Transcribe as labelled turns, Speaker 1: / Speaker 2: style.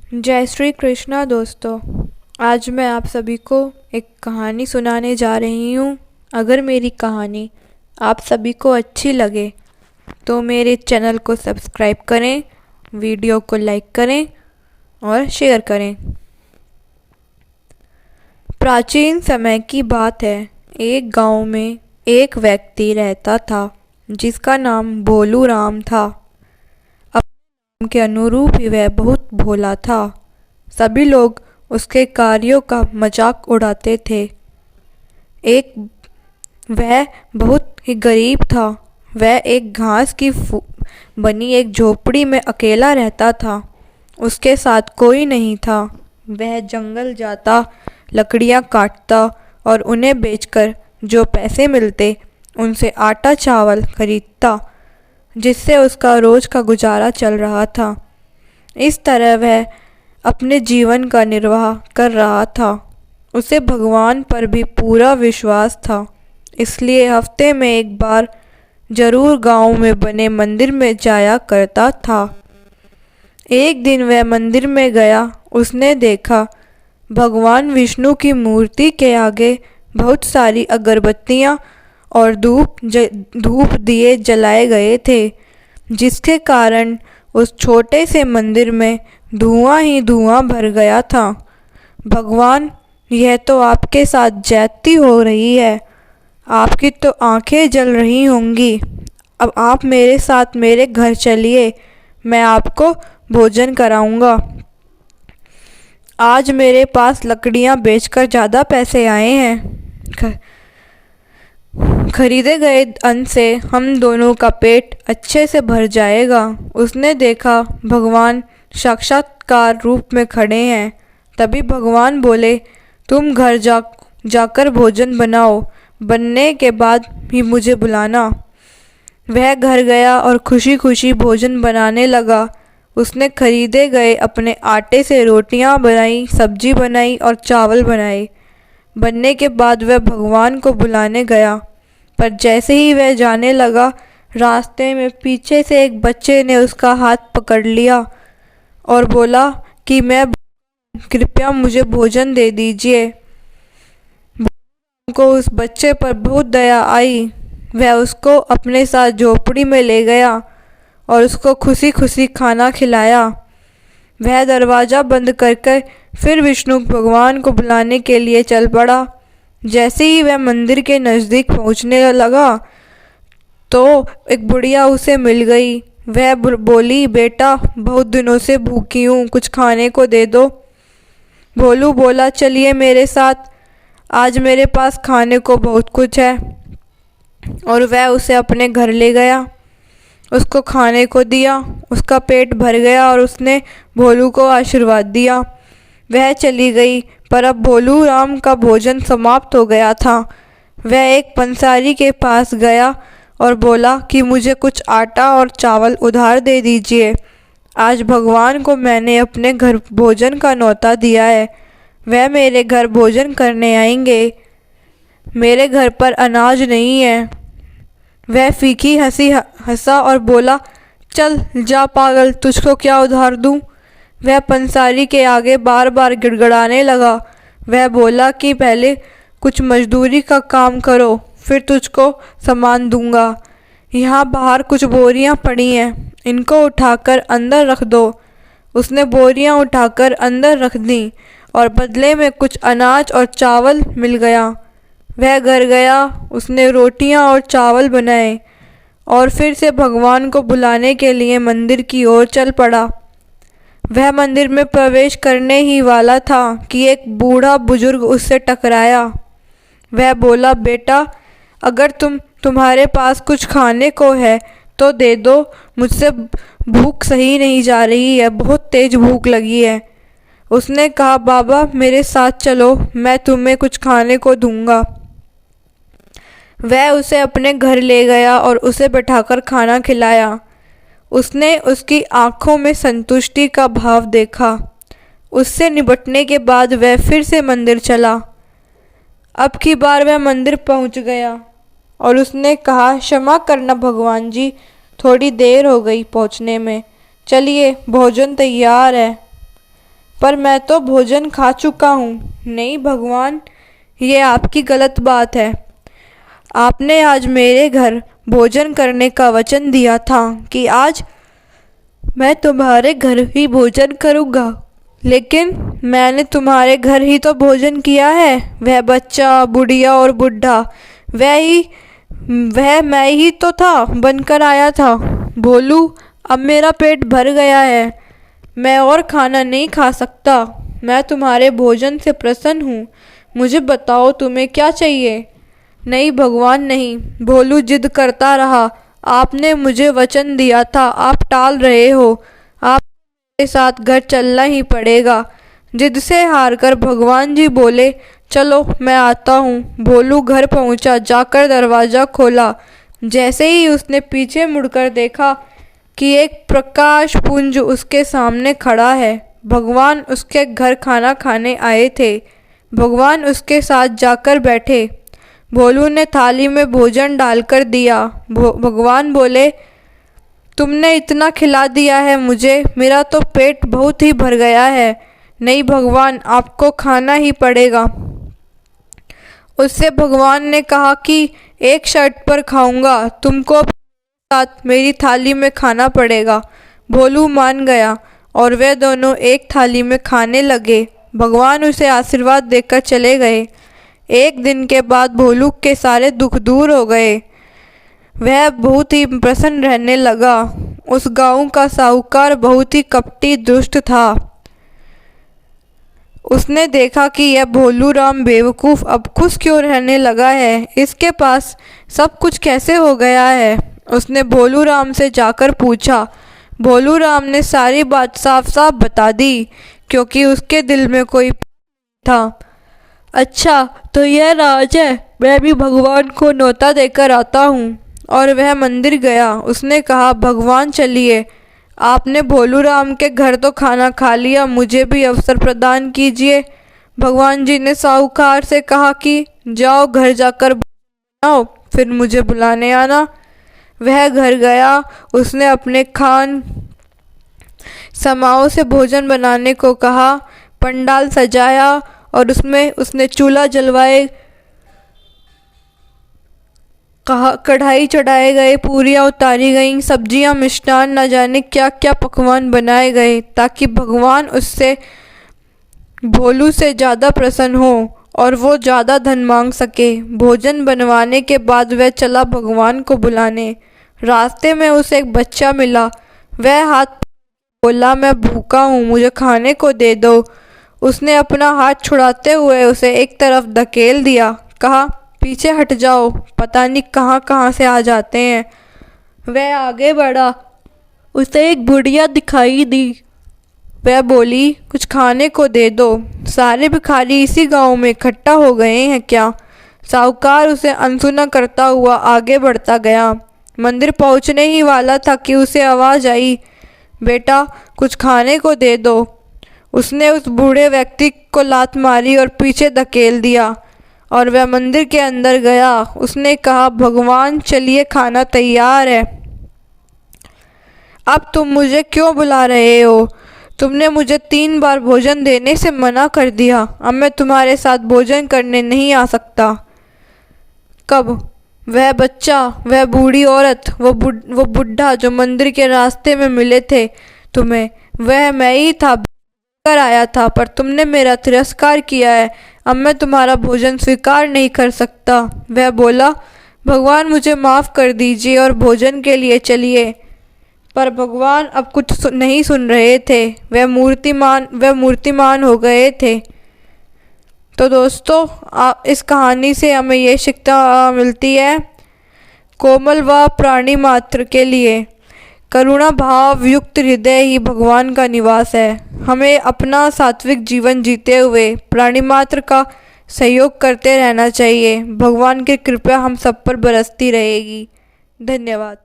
Speaker 1: जय श्री कृष्णा दोस्तों। आज मैं आप सभी को एक कहानी सुनाने जा रही हूँ। अगर मेरी कहानी आप सभी को अच्छी लगे तो मेरे चैनल को सब्सक्राइब करें, वीडियो को लाइक करें और शेयर करें। प्राचीन समय की बात है। एक गांव में एक व्यक्ति रहता था जिसका नाम भोलू राम था। के अनुरूप ही वह बहुत भोला था। सभी लोग उसके कार्यों का मजाक उड़ाते थे। एक वह बहुत ही गरीब था। वह एक घास की बनी एक झोपड़ी में अकेला रहता था। उसके साथ कोई नहीं था। वह जंगल जाता, लकड़ियां काटता और उन्हें बेचकर जो पैसे मिलते उनसे आटा चावल खरीदता, जिससे उसका रोज का गुजारा चल रहा था। इस तरह वह अपने जीवन का निर्वाह कर रहा था। उसे भगवान पर भी पूरा विश्वास था, इसलिए हफ्ते में एक बार जरूर गांव में बने मंदिर में जाया करता था। एक दिन वह मंदिर में गया। उसने देखा भगवान विष्णु की मूर्ति के आगे बहुत सारी अगरबत्तियां और धूप दिए जलाए गए थे, जिसके कारण उस छोटे से मंदिर में धुआं ही धुआं भर गया था। भगवान, यह तो आपके साथ ज्यादती हो रही है। आपकी तो आंखें जल रही होंगी। अब आप मेरे साथ मेरे घर चलिए, मैं आपको भोजन कराऊंगा। आज मेरे पास लकड़ियां बेचकर ज़्यादा पैसे आए हैं। खरीदे गए अन्न से हम दोनों का पेट अच्छे से भर जाएगा। उसने देखा भगवान साक्षात्कार रूप में खड़े हैं। तभी भगवान बोले, तुम घर जाकर भोजन बनाओ। बनने के बाद ही मुझे बुलाना। वह घर गया और खुशी खुशी भोजन बनाने लगा। उसने खरीदे गए अपने आटे से रोटियां बनाई, सब्जी बनाई और चावल बनाए। बनने के बाद वह भगवान को बुलाने गया, पर जैसे ही वह जाने लगा, रास्ते में पीछे से एक बच्चे ने उसका हाथ पकड़ लिया और बोला कि कृपया मुझे भोजन दे दीजिए। भगवान को उस बच्चे पर बहुत दया आई। वह उसको अपने साथ झोपड़ी में ले गया और उसको खुशी खुशी खाना खिलाया। वह दरवाज़ा बंद करके फिर विष्णु भगवान को बुलाने के लिए चल पड़ा। जैसे ही वह मंदिर के नज़दीक पहुंचने लगा तो एक बुढ़िया उसे मिल गई। वह बोली, बेटा बहुत दिनों से भूखी हूँ, कुछ खाने को दे दो। भोलू बोला, चलिए मेरे साथ, आज मेरे पास खाने को बहुत कुछ है। और वह उसे अपने घर ले गया, उसको खाने को दिया। उसका पेट भर गया और उसने भोलू को आशीर्वाद दिया। वह चली गई, पर अब भोलू राम का भोजन समाप्त हो गया था। वह एक पंसारी के पास गया और बोला कि मुझे कुछ आटा और चावल उधार दे दीजिए। आज भगवान को मैंने अपने घर भोजन का न्योता दिया है। वह मेरे घर भोजन करने आएंगे। मेरे घर पर अनाज नहीं है। वह फीकी हंसी हंसा और बोला, चल जा पागल, तुझको क्या उधार दूं। वह पंसारी के आगे बार बार गिड़गिड़ाने लगा। वह बोला कि पहले कुछ मजदूरी का काम करो, फिर तुझको सामान दूंगा। यहाँ बाहर कुछ बोरियां पड़ी हैं, इनको उठाकर अंदर रख दो। उसने बोरियां उठाकर अंदर रख दी और बदले में कुछ अनाज और चावल मिल गया। वह घर गया, उसने रोटियां और चावल बनाए और फिर से भगवान को बुलाने के लिए मंदिर की ओर चल पड़ा। वह मंदिर में प्रवेश करने ही वाला था कि एक बूढ़ा बुजुर्ग उससे टकराया। वह बोला, बेटा अगर तुम्हारे पास कुछ खाने को है तो दे दो, मुझसे भूख सही नहीं जा रही है, बहुत तेज भूख लगी है। उसने कहा, बाबा मेरे साथ चलो, मैं तुम्हें कुछ खाने को दूंगा। वह उसे अपने घर ले गया और उसे बैठाकर खाना खिलाया। उसने उसकी आंखों में संतुष्टि का भाव देखा। उससे निपटने के बाद वह फिर से मंदिर चला। अब की बार वह मंदिर पहुंच गया और उसने कहा, क्षमा करना भगवान जी, थोड़ी देर हो गई पहुंचने में। चलिए भोजन तैयार है। पर मैं तो भोजन खा चुका हूँ। नहीं भगवान, ये आपकी गलत बात है। आपने आज मेरे घर भोजन करने का वचन दिया था कि आज मैं तुम्हारे घर ही भोजन करूँगा, लेकिन मैंने तुम्हारे घर ही तो भोजन किया है। वह बच्चा, बुढ़िया और बूढ़ा, वह मैं ही तो था, बनकर आया था। भोलू, अब मेरा पेट भर गया है, मैं और खाना नहीं खा सकता। मैं तुम्हारे भोजन से प्रसन्न हूँ, मुझे बताओ तुम्हें क्या चाहिए। नहीं भगवान नहीं, भोलू जिद करता रहा। आपने मुझे वचन दिया था, आप टाल रहे हो। आप के साथ घर चलना ही पड़ेगा। जिद से हारकर भगवान जी बोले, चलो मैं आता हूँ। भोलू घर पहुँचा, जाकर दरवाज़ा खोला। जैसे ही उसने पीछे मुड़कर देखा कि एक प्रकाश पुंज उसके सामने खड़ा है। भगवान उसके घर खाना खाने आए थे। भगवान उसके साथ जाकर बैठे। भोलू ने थाली में भोजन डालकर दिया। भगवान बोले, तुमने इतना खिला दिया है मुझे, मेरा तो पेट बहुत ही भर गया है। नहीं भगवान, आपको खाना ही पड़ेगा। उससे भगवान ने कहा कि एक शर्त पर खाऊंगा, तुमको साथ मेरी थाली में खाना पड़ेगा। भोलू मान गया और वे दोनों एक थाली में खाने लगे। भगवान उसे आशीर्वाद देकर चले गए। एक दिन के बाद भोलू के सारे दुख दूर हो गए। वह बहुत ही प्रसन्न रहने लगा। उस गांव का साहूकार बहुत ही कपटी दुष्ट था। उसने देखा कि यह भोलू राम बेवकूफ़ अब खुश क्यों रहने लगा है, इसके पास सब कुछ कैसे हो गया है। उसने भोलू राम से जाकर पूछा। भोलू राम ने सारी बात साफ साफ बता दी, क्योंकि उसके दिल में कोई था। अच्छा तो यह राज है, मैं भी भगवान को न्योता देकर आता हूँ। और वह मंदिर गया। उसने कहा, भगवान चलिए, आपने भोलू राम के घर तो खाना खा लिया, मुझे भी अवसर प्रदान कीजिए। भगवान जी ने साहूकार से कहा कि जाओ घर जाकर बनाओ, फिर मुझे बुलाने आना। वह घर गया। उसने अपने खान समाओं से भोजन बनाने को कहा। पंडाल सजाया और उसमें उसने चूल्हा जलवाए, कढ़ाई चढ़ाए गए, पूरियाँ उतारी गईं, सब्जियां, मिष्ठान, न जाने क्या क्या पकवान बनाए गए, ताकि भगवान उससे भोलू से ज़्यादा प्रसन्न हो और वो ज़्यादा धन मांग सके। भोजन बनवाने के बाद वह चला भगवान को बुलाने। रास्ते में उसे एक बच्चा मिला। वह हाथ बोला, मैं भूखा हूँ, मुझे खाने को दे दो। उसने अपना हाथ छुड़ाते हुए उसे एक तरफ धकेल दिया। कहा, पीछे हट जाओ, पता नहीं कहाँ कहाँ से आ जाते हैं। वह आगे बढ़ा। उसे एक बुढ़िया दिखाई दी। वह बोली, कुछ खाने को दे दो, सारे भिखारी इसी गांव में इकट्ठा हो गए हैं क्या। साहूकार उसे अनसुना करता हुआ आगे बढ़ता गया। मंदिर पहुंचने ही वाला था कि उसे आवाज़ आई, बेटा कुछ खाने को दे दो। उसने उस बूढ़े व्यक्ति को लात मारी और पीछे धकेल दिया और वह मंदिर के अंदर गया। उसने कहा, भगवान चलिए, खाना तैयार है। अब तुम मुझे क्यों बुला रहे हो? तुमने मुझे 3 बार भोजन देने से मना कर दिया। अब मैं तुम्हारे साथ भोजन करने नहीं आ सकता। कब? वह बच्चा, वह बूढ़ी औरत, वो बुढ़ा जो मंदिर के रास्ते में मिले थे तुम्हें, वह मैं ही था, कर आया था, पर तुमने मेरा तिरस्कार किया है। अब मैं तुम्हारा भोजन स्वीकार नहीं कर सकता। वह बोला, भगवान मुझे माफ़ कर दीजिए और भोजन के लिए चलिए। पर भगवान अब कुछ नहीं सुन रहे थे। वह मूर्तिमान हो गए थे। तो दोस्तों, इस कहानी से हमें ये शिक्षा मिलती है, कोमल व प्राणी मात्र के लिए करुणा भाव युक्त हृदय ही भगवान का निवास है। हमें अपना सात्विक जीवन जीते हुए प्राणी मात्र का सहयोग करते रहना चाहिए। भगवान की कृपा हम सब पर बरसती रहेगी। धन्यवाद।